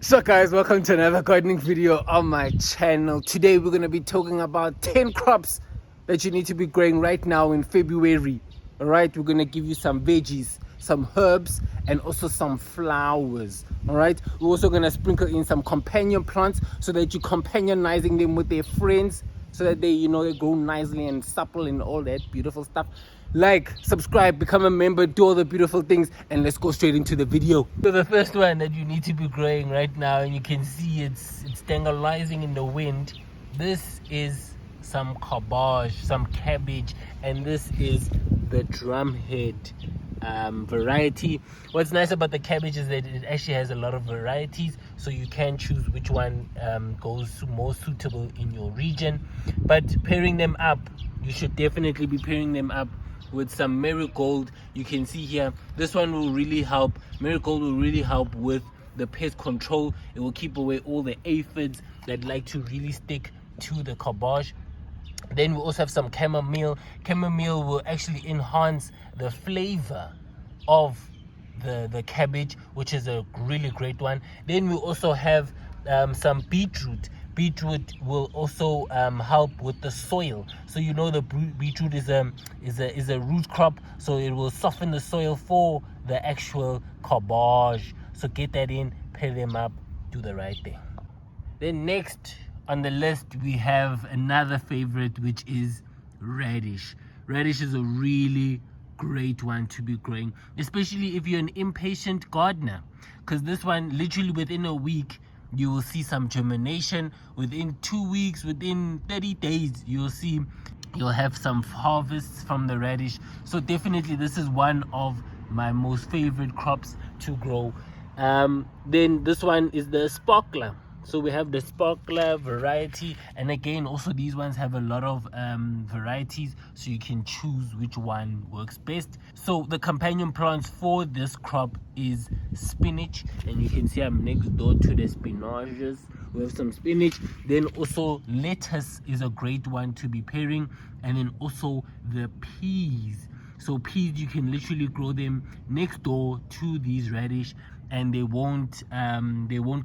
So guys, welcome to another gardening video on my channel. Today we're going to be talking about 10 crops that you need to be growing right now in February. Alright, we're going to give you some veggies, some herbs, and also some flowers. Alright, we're also going to sprinkle in some companion plants so that you're companionizing them with their friends, so that they grow nicely and supple and all that beautiful stuff. Like, subscribe, become a member, do all the beautiful things, and let's go straight into the video. So the first one that you need to be growing right now, and you can see it's dangling in the wind. This is some cabbage, some cabbage, and this is the drumhead variety. What's nice about the cabbage is that it actually has a lot of varieties, so you can choose which one goes more suitable in your region. But pairing them up, you should definitely be pairing them up with some marigold. You can see here, this one will really help. Marigold will really help with the pest control. It will keep away all the aphids that like to really stick to the cabbage. Then we also have some chamomile. Chamomile will actually enhance the flavor of the cabbage, which is a really great one. Then we also have some beetroot. Beetroot will also help with the soil. So the beetroot is a root crop, so it will soften the soil for the actual cabbage. So get that in, pair them up, do the right thing. Then next on the list we have another favorite, which is radish. Radish is a really great one to be growing, especially if you're an impatient gardener, because this one, literally within a week you will see some germination. Within 2 weeks, within 30 days, you'll have some harvests from the radish. So definitely this is one of my most favorite crops to grow. Then this one is the sparkler. So we have the sparkler variety, and again also these ones have a lot of varieties, so you can choose which one works best. So the companion plants for this crop is spinach, and you can see I'm next door to the spinaches. We have some spinach. Then also lettuce is a great one to be pairing, and then also the peas. So peas, you can literally grow them next door to these radish, and they won't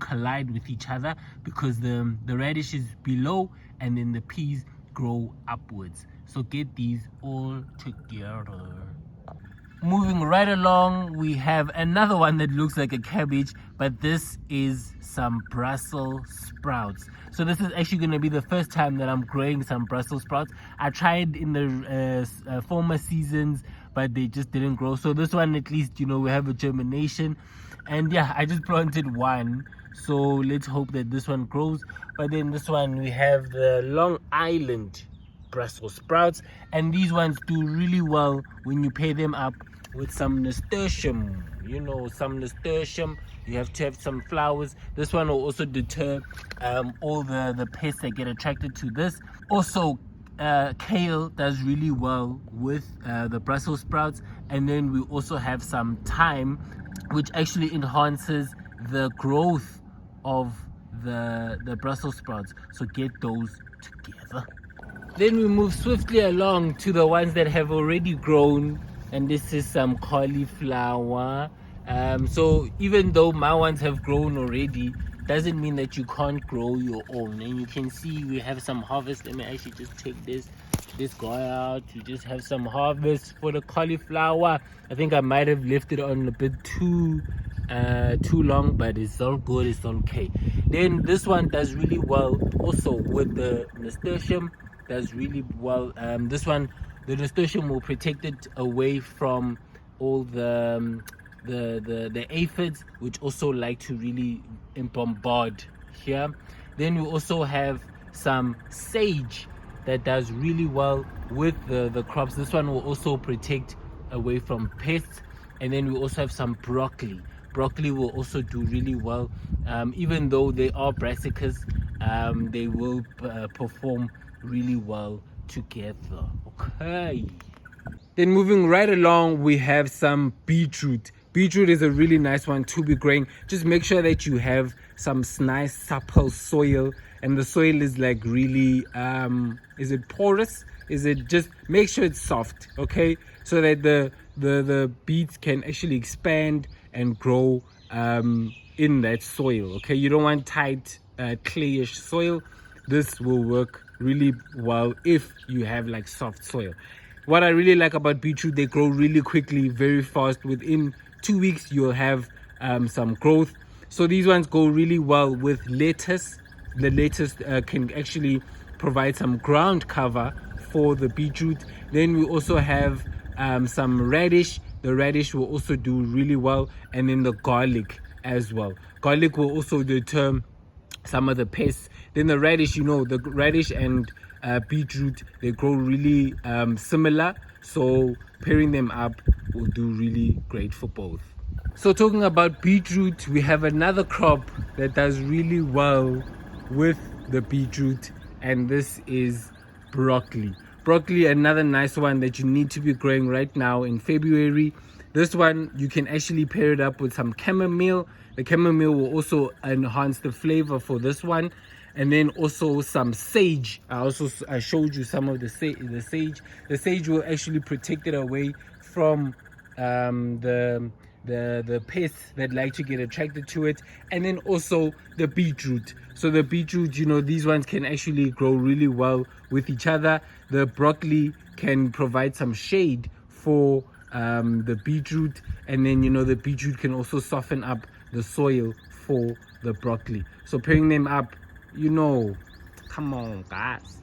collide with each other, because the radish is below and then the peas grow upwards. So get these all together. Moving right along, we have another one that looks like a cabbage, but this is some Brussels sprouts. So this is actually going to be the first time that I'm growing some Brussels sprouts. I tried in the former seasons, but they just didn't grow. So this one, at least, we have a germination. And yeah, I just planted one, so let's hope that this one grows. But then this one, we have the Long Island Brussels sprouts, and these ones do really well when you pair them up with some nasturtium. Some nasturtium, you have to have some flowers. This one will also deter all the pests that get attracted to this. Also, kale does really well with the Brussels sprouts. And then we also have some thyme, which actually enhances the growth of the Brussels sprouts. So get those together. Then we move swiftly along to the ones that have already grown, and this is some cauliflower. So even though my ones have grown already, doesn't mean that you can't grow your own. And you can see we have some harvest. Let me actually just take this guy out. You just have some harvest for the cauliflower. I think I might have left it on a bit too long, but it's all good, it's okay. Then this one does really well also with the nasturtium. Does really well. This one, the nasturtium will protect it away from all the aphids, which also like to really bombard here. Then we also have some sage that does really well with the crops. This one will also protect away from pests. And then we also have some broccoli. Broccoli will also do really well. Even though they are brassicas, they will perform really well together. Okay. Then moving right along, we have some beetroot. Beetroot is a really nice one to be growing. Just make sure that you have some nice supple soil, and the soil is like really is it porous? Is it just, make sure it's soft, okay? So that the beets can actually expand and grow in that soil. Okay, you don't want tight clayish soil. This will work really well if you have like soft soil. What I really like about beetroot, they grow really quickly, very fast. Within 2 weeks you'll have some growth. So these ones go really well with lettuce. The lettuce can actually provide some ground cover for the beetroot. Then we also have some radish. The radish will also do really well, and then the garlic as well. Garlic will also deter some of the pests. Then the radish, the radish and beetroot, they grow really similar, so pairing them up will do really great for both. So talking about beetroot, we have another crop that does really well with the beetroot, and this is broccoli. Broccoli, another nice one that you need to be growing right now in February. This one, you can actually pair it up with some chamomile. The chamomile will also enhance the flavor for this one. And then also some sage. I showed you some of the sage. The sage will actually protect it away from the pests that like to get attracted to it. And then also the beetroot. So the beetroot, these ones can actually grow really well with each other. The broccoli can provide some shade for the beetroot, and then the beetroot can also soften up the soil for the broccoli. So pairing them up, come on guys.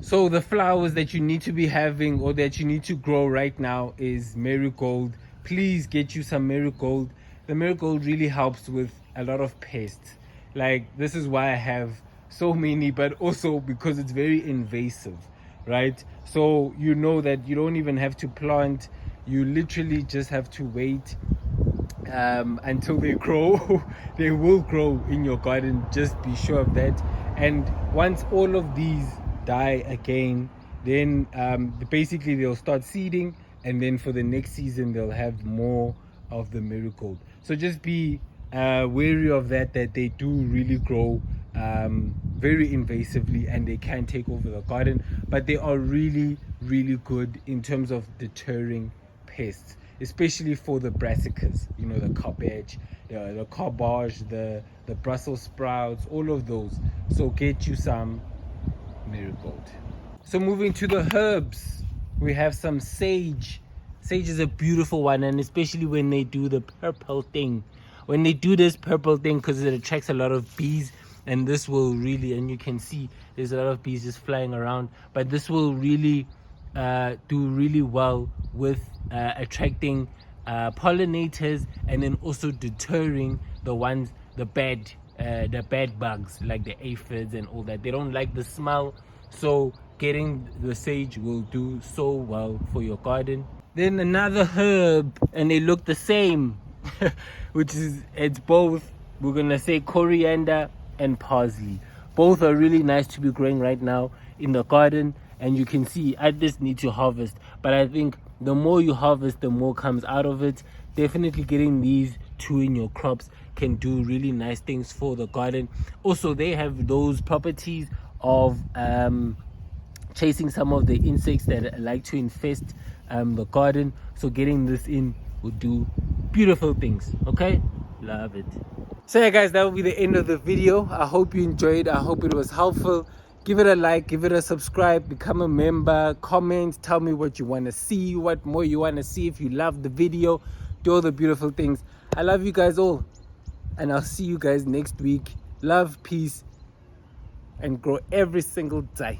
So the flowers that you need to be having, or that you need to grow right now, is marigold. Please get you some marigold. The marigold really helps with a lot of pests. Like, this is why I have so many, but also because it's very invasive, right? So that you don't even have to plant. You literally just have to wait until they grow. They will grow in your garden, just be sure of that. And once all of these die again, then basically they'll start seeding, and then for the next season they'll have more of the marigold. So just be wary of that they do really grow very invasively, and they can take over the garden, but they are really, really good in terms of deterring pests, especially for the brassicas, the cabbage, the cabbage, the Brussels sprouts, all of those. So get you some marigold. So moving to the herbs, we have some sage. Sage is a beautiful one, and especially when they do the purple thing. When they do this purple thing, because it attracts a lot of bees, and this will really, and you can see there's a lot of bees just flying around, but this will really do really well with attracting pollinators, and then also deterring the bad bugs like the aphids and all that. They don't like the smell, so getting the sage will do so well for your garden. Then another herb, and they look the same, it's both, we're gonna say, coriander and parsley. Both are really nice to be growing right now in the garden, and you can see I just need to harvest, but I think the more you harvest, the more comes out of it. Definitely getting these two in your crops can do really nice things for the garden. Also, they have those properties of chasing some of the insects that like to infest the garden. So getting this in will do beautiful things. Okay, love it. So yeah guys, that will be the end of the video. I hope you enjoyed. I hope it was helpful. Give it a like, give it a subscribe, become a member, comment, tell me what you want to see, what more you want to see. If you love the video, do all the beautiful things. I love you guys all, and I'll see you guys next week. Love, peace, and grow every single day.